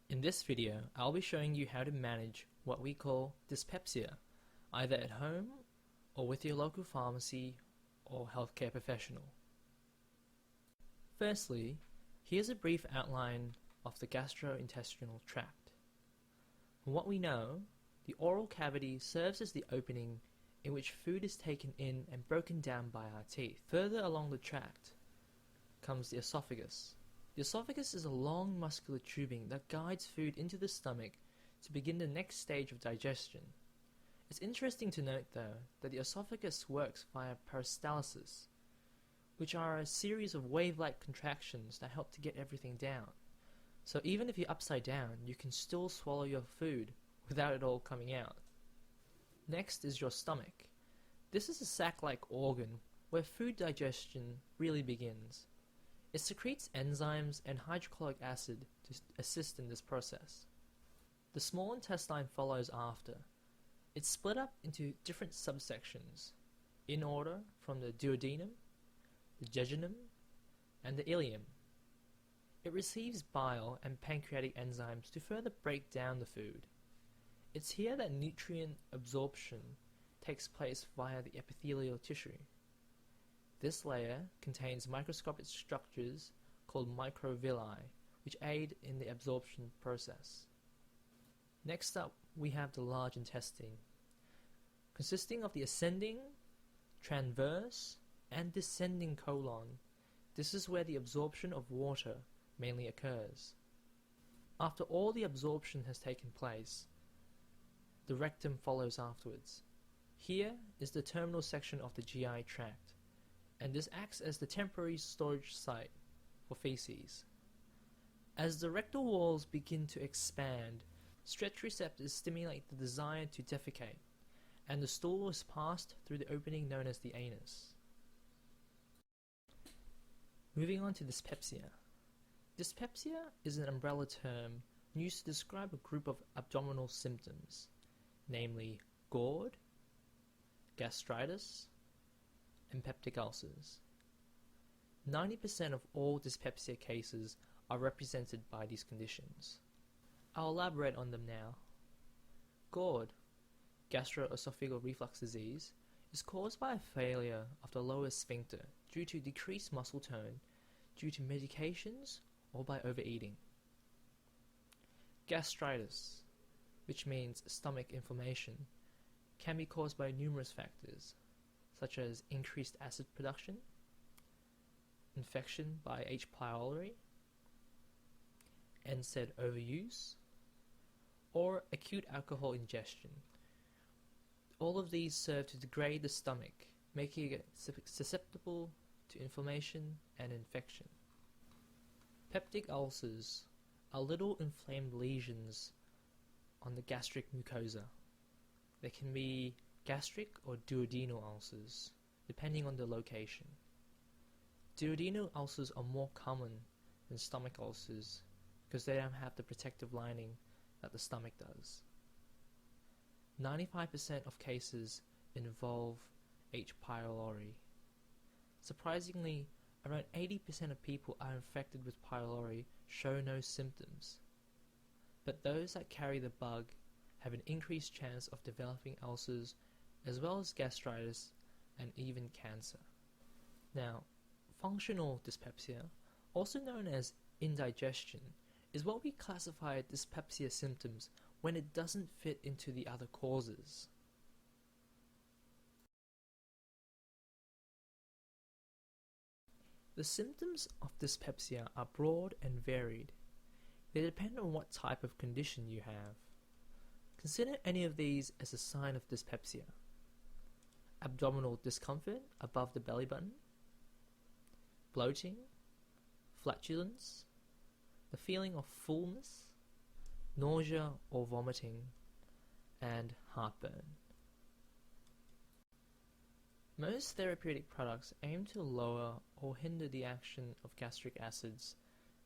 In this video, I'll be showing you how to manage what we call dyspepsia, either at home or with your local pharmacy or healthcare professional. Firstly, here's a brief outline of the gastrointestinal tract. From what we know, the oral cavity serves as the opening in which food is taken in and broken down by our teeth. Further along the tract comes the esophagus. The esophagus is a long muscular tubing that guides food into the stomach to begin the next stage of digestion. It's interesting to note, though, that the esophagus works via peristalsis, which are a series of wave-like contractions that help to get everything down. So even if you're upside down, you can still swallow your food without it all coming out. Next is your stomach. This is a sac-like organ where food digestion really begins. It secretes enzymes and hydrochloric acid to assist in this process. The small intestine follows after. It's split up into different subsections, in order from the duodenum, the jejunum, and the ileum. It receives bile and pancreatic enzymes to further break down the food. It's here that nutrient absorption takes place via the epithelial tissue. This layer contains microscopic structures called microvilli, which aid in the absorption process. Next up, we have the large intestine, consisting of the ascending, transverse, and descending colon. This is where the absorption of water mainly occurs. After all the absorption has taken place, the rectum follows afterwards. Here is the terminal section of the GI tract, and this acts as the temporary storage site for feces. As the rectal walls begin to expand, stretch receptors stimulate the desire to defecate, and the stool is passed through the opening known as the anus. Moving on to dyspepsia. Dyspepsia is an umbrella term used to describe a group of abdominal symptoms, namely GORD, gastritis, and peptic ulcers. 90% of all dyspepsia cases are represented by these conditions. I'll elaborate on them now. GORD, gastroesophageal reflux disease, is caused by a failure of the lower sphincter due to decreased muscle tone due to medications or by overeating. Gastritis, which means stomach inflammation, can be caused by numerous factors, such as increased acid production, infection by H. pylori, NSAID overuse, or acute alcohol ingestion. All of these serve to degrade the stomach, making it susceptible to inflammation and infection. Peptic ulcers are little inflamed lesions on the gastric mucosa. They can be gastric or duodenal ulcers, depending on the location. Duodenal ulcers are more common than stomach ulcers because they don't have the protective lining that the stomach does. 95% of cases involve H. pylori. Surprisingly, around 80% of people are infected with pylori show no symptoms, but those that carry the bug have an increased chance of developing ulcers as well as gastritis and even cancer. Now, functional dyspepsia, also known as indigestion, is what we classify dyspepsia symptoms when it doesn't fit into the other causes. The symptoms of dyspepsia are broad and varied. They depend on what type of condition you have. Consider any of these as a sign of dyspepsia. Abdominal discomfort above the belly button, bloating, flatulence, the feeling of fullness, nausea or vomiting, and heartburn. Most therapeutic products aim to lower or hinder the action of gastric acids,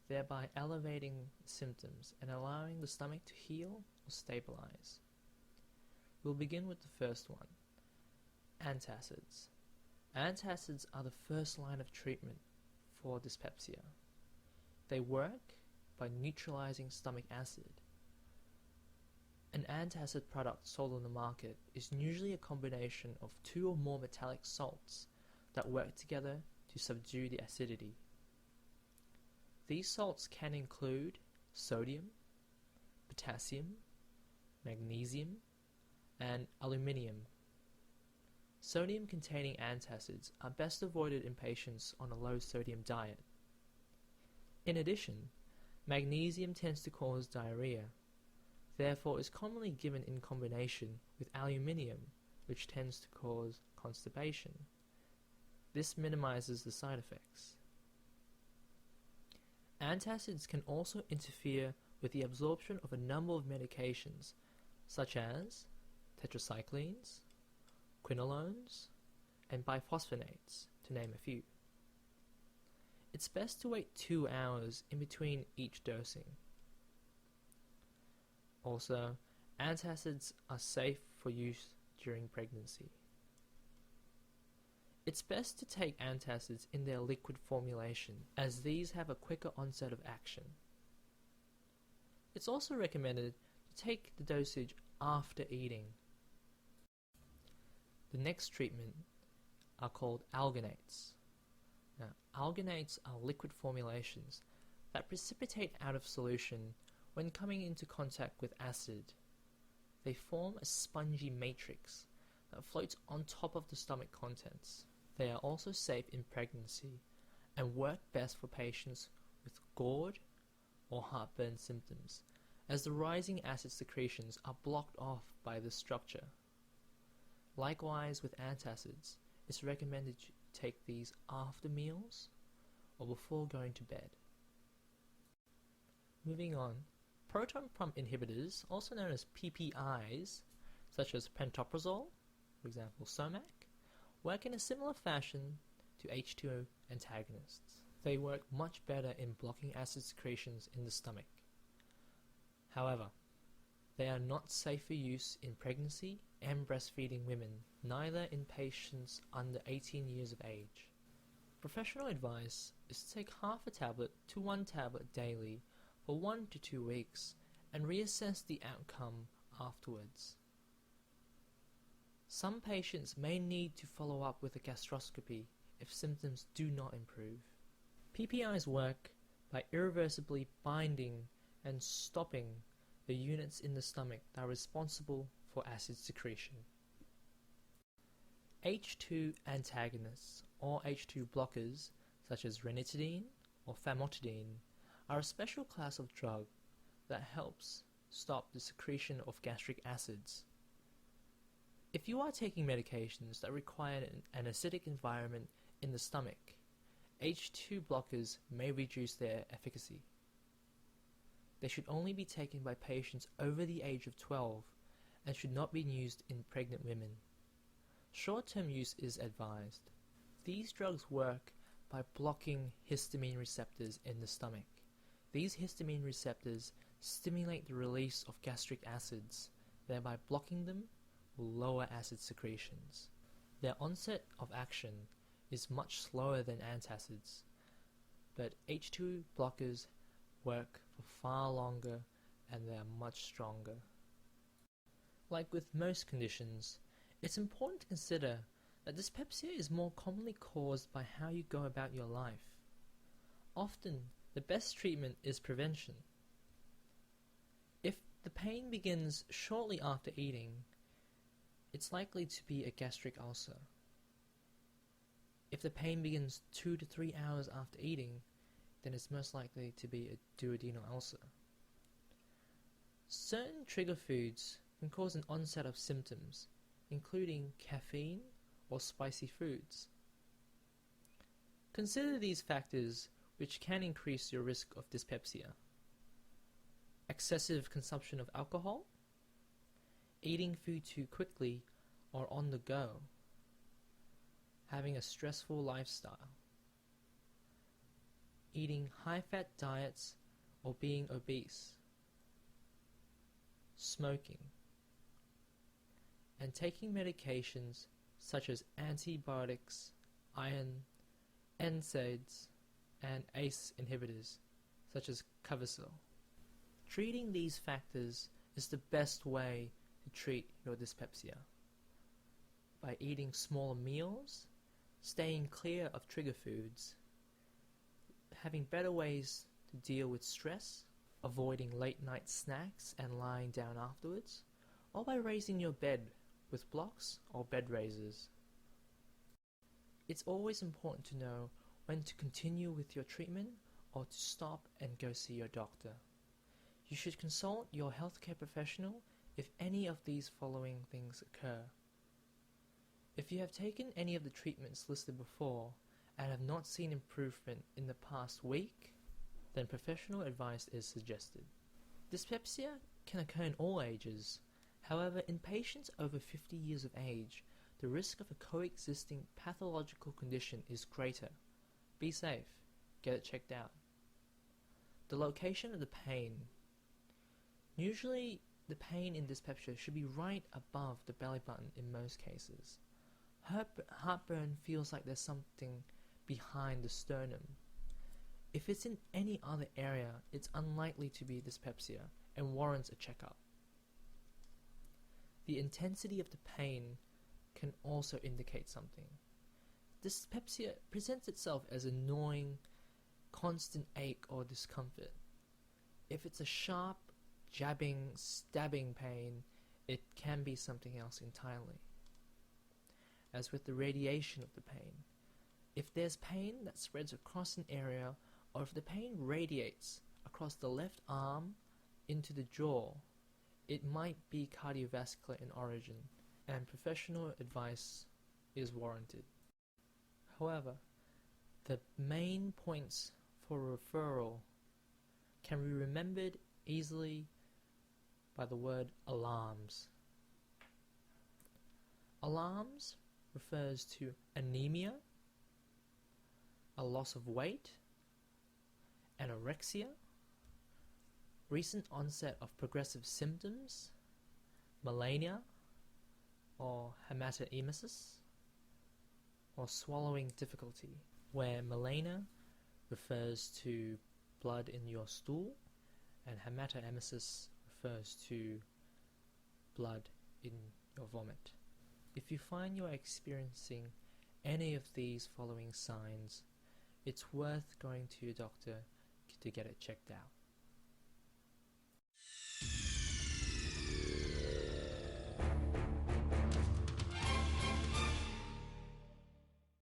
thereby elevating symptoms and allowing the stomach to heal or stabilize. We'll begin with the first one, antacids. Antacids are the first line of treatment for dyspepsia. They work by neutralizing stomach acid. An antacid product sold on the market is usually a combination of 2 or more metallic salts that work together to subdue the acidity. These salts can include sodium, potassium, magnesium, and aluminium. Sodium-containing antacids are best avoided in patients on a low-sodium diet. In addition, magnesium tends to cause diarrhea, therefore is commonly given in combination with aluminium, which tends to cause constipation. This minimizes the side effects. Antacids can also interfere with the absorption of a number of medications, such as tetracyclines, quinolones, and biphosphonates, to name a few. It's best to wait 2 hours in between each dosing. Also, antacids are safe for use during pregnancy. It's best to take antacids in their liquid formulation, as these have a quicker onset of action. It's also recommended to take the dosage after eating. The next treatment are called alginates. Now, alginates are liquid formulations that precipitate out of solution when coming into contact with acid. They form a spongy matrix that floats on top of the stomach contents. They are also safe in pregnancy and work best for patients with GORD or heartburn symptoms, as the rising acid secretions are blocked off by this structure. Likewise with antacids, it's recommended to take these after meals or before going to bed. Moving on, proton pump inhibitors, also known as PPIs, such as pantoprazole, for example Somac, work in a similar fashion to H2 antagonists. They work much better in blocking acid secretions in the stomach. However, they are not safe for use in pregnancy and breastfeeding women, neither in patients under 18 years of age. Professional advice is to take half a tablet to 1 tablet daily for 1 to 2 weeks and reassess the outcome afterwards. Some patients may need to follow up with a gastroscopy if symptoms do not improve. PPIs work by irreversibly binding and stopping the units in the stomach that are responsible for acid secretion. H2 antagonists or H2 blockers such as ranitidine or famotidine are a special class of drug that helps stop the secretion of gastric acids. If you are taking medications that require an acidic environment in the stomach, H2 blockers may reduce their efficacy. They should only be taken by patients over the age of 12 and should not be used in pregnant women. Short-term use is advised. These drugs work by blocking histamine receptors in the stomach. These histamine receptors stimulate the release of gastric acids, thereby blocking them will lower acid secretions. Their onset of action is much slower than antacids, but H2 blockers work for far longer and they are much stronger. Like with most conditions, it's important to consider that dyspepsia is more commonly caused by how you go about your life. Often, the best treatment is prevention. If the pain begins shortly after eating, it's likely to be a gastric ulcer. If the pain begins 2 to 3 hours after eating, then it's most likely to be a duodenal ulcer. Certain trigger foods can cause an onset of symptoms, including caffeine or spicy foods. Consider these factors which can increase your risk of dyspepsia: excessive consumption of alcohol, eating food too quickly or on the go, having a stressful lifestyle, eating high-fat diets or being obese, smoking, and taking medications such as antibiotics, iron, NSAIDs, and ACE inhibitors, such as Cavicil. Treating these factors is the best way to treat your dyspepsia. By eating smaller meals, staying clear of trigger foods, having better ways to deal with stress, avoiding late night snacks and lying down afterwards, or by raising your bed with blocks or bed raisers. It's always important to know when to continue with your treatment or to stop and go see your doctor. You should consult your healthcare professional if any of these following things occur. If you have taken any of the treatments listed before and have not seen improvement in the past week, then professional advice is suggested. Dyspepsia can occur in all ages. However, in patients over 50 years of age, the risk of a coexisting pathological condition is greater. Be safe. Get it checked out. The location of the pain. Usually, the pain in dyspepsia should be right above the belly button in most cases. Heartburn feels like there's something behind the sternum. If it's in any other area, it's unlikely to be dyspepsia and warrants a checkup. The intensity of the pain can also indicate something. Dyspepsia presents itself as annoying, constant ache or discomfort. If it's a sharp, jabbing, stabbing pain, it can be something else entirely. As with the radiation of the pain, if there's pain that spreads across an area, or if the pain radiates across the left arm into the jaw, it might be cardiovascular in origin, and professional advice is warranted. However, the main points for referral can be remembered easily by the word alarms. Alarms refers to anemia, a loss of weight, anorexia, recent onset of progressive symptoms, melania or hematemesis, or swallowing difficulty, where melania refers to blood in your stool and hematemesis refers to blood in your vomit. If you find you are experiencing any of these following signs, it's worth going to your doctor to get it checked out.